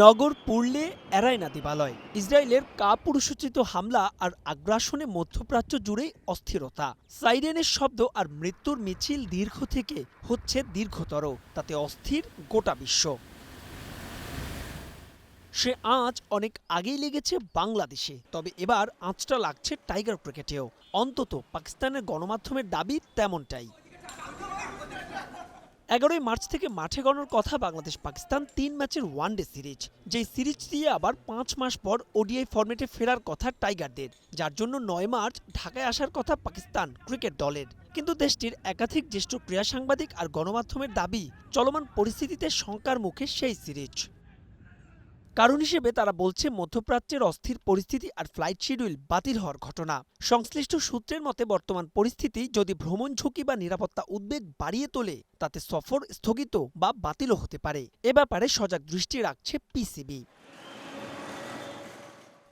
নগর পুড়লে এড়ায় না দিবালয়। ইসরায়েলের কাপুরুষোচিত হামলা আর আগ্রাসনে মধ্যপ্রাচ্য জুড়েই অস্থিরতা। সাইরেনের শব্দ আর মৃত্যুর মিছিল দীর্ঘ থেকে হচ্ছে দীর্ঘতর, তাতে অস্থির গোটা বিশ্ব। সে আঁচ অনেক আগেই লেগেছে বাংলাদেশে, তবে এবার আঁচটা লাগছে টাইগার ক্রিকেটেও। অন্তত পাকিস্তানের গণমাধ্যমের দাবি তেমনটাই। 11 মার্চ থেকে মাঠে গড়ার কথা বাংলাদেশ পাকিস্তান 3 ম্যাচের ওয়ানডে সিরিজ, যেই সিরিজ দিয়ে আবার 5 মাস পর ওডিআই ফরম্যাটে ফেরার কথা টাইগারদের, যার জন্য 9 মার্চ ঢাকায় আসার কথা পাকিস্তান ক্রিকেট দলের। কিন্তু দেশটির একাধিক জ্যেষ্ঠ ক্রীড়া সাংবাদিক আর গণমাধ্যমের দাবি, চলমান পরিস্থিতিতে শঙ্কার মুখে সেই সিরিজ। কারণ হিসেবে তারা বলছে মধ্যপ্রাচ্যের অস্থির পরিস্থিতি আর ফ্লাইট শিডিউল বাতিল হওয়ার ঘটনা। সংশ্লিষ্ট সূত্রের মতে বর্তমান পরিস্থিতি যদি ভ্রমণ ঝুঁকি বা নিরাপত্তা উদ্বেগ বাড়িয়ে তোলে, তাতে সফর স্থগিত বা বাতিলও হতে পারে। এ ব্যাপারে সজাগ দৃষ্টি রাখছে পিসিবি।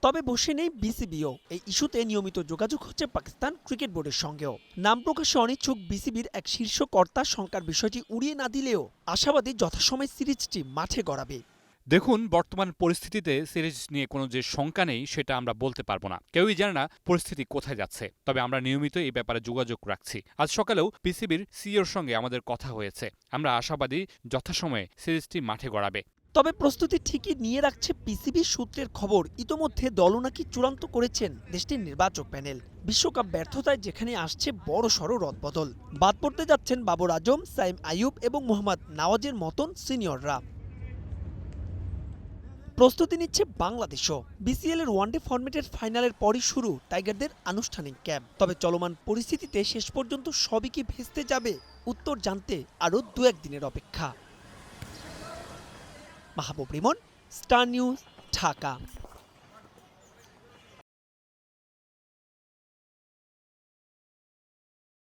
তবে বসে নেই বিসিবিও। এই ইস্যুতে নিয়মিত যোগাযোগ হচ্ছে পাকিস্তান ক্রিকেট বোর্ডের সঙ্গেও। নাম প্রকাশে অনিচ্ছুক বিসিবির এক শীর্ষ কর্তা শঙ্কার বিষয়টি উড়িয়ে না দিলেও আশাবাদী যথাসময়ে সিরিজটি মাঠে গড়াবে। দেখুন, বর্তমান পরিস্থিতিতে সিরিজ নিয়ে কোনো যে শঙ্কা নেই সেটা আমরা বলতে পারবো না। কেউই জানে না পরিস্থিতি কোথায় যাচ্ছে, তবে আমরা নিয়মিত এই ব্যাপারে যোগাযোগ রাখছি। আজ সকালেও পিসিবির সিইওর সঙ্গে আমাদের কথা হয়েছে। আমরা আশাবাদী যথাসময়ে সিরিজটি মাঠে গড়াবে। তবে প্রস্তুতি ঠিকই নিয়ে রাখছে পিসিবি সূত্রের খবর। ইতোমধ্যে দলও নাকি চূড়ান্ত করেছেন দেশটির নির্বাচক প্যানেল। বিশ্বকাপ ব্যর্থতায় যেখানে আসছে বড়সড় রদবদল, বাদ পড়তে যাচ্ছেন বাবর আজম, সাইম আইয়ুব এবং মোহাম্মদ নওয়াজের মতন সিনিয়ররা। প্রস্তুতি নিচ্ছে বাংলাদেশও। বিসিএল এর ওয়ানডে ফরম্যাটের ফাইনালের পরই শুরু টাইগারদের আনুষ্ঠানিক ক্যাম্প। তবে চলমান পরিস্থিতিতে শেষ পর্যন্ত সবই কি ভেস্তে যাবে, উত্তর জানতে আরও 2-1 দিনের অপেক্ষা। মাহবুব রিমন, স্টার নিউজ, ঢাকা।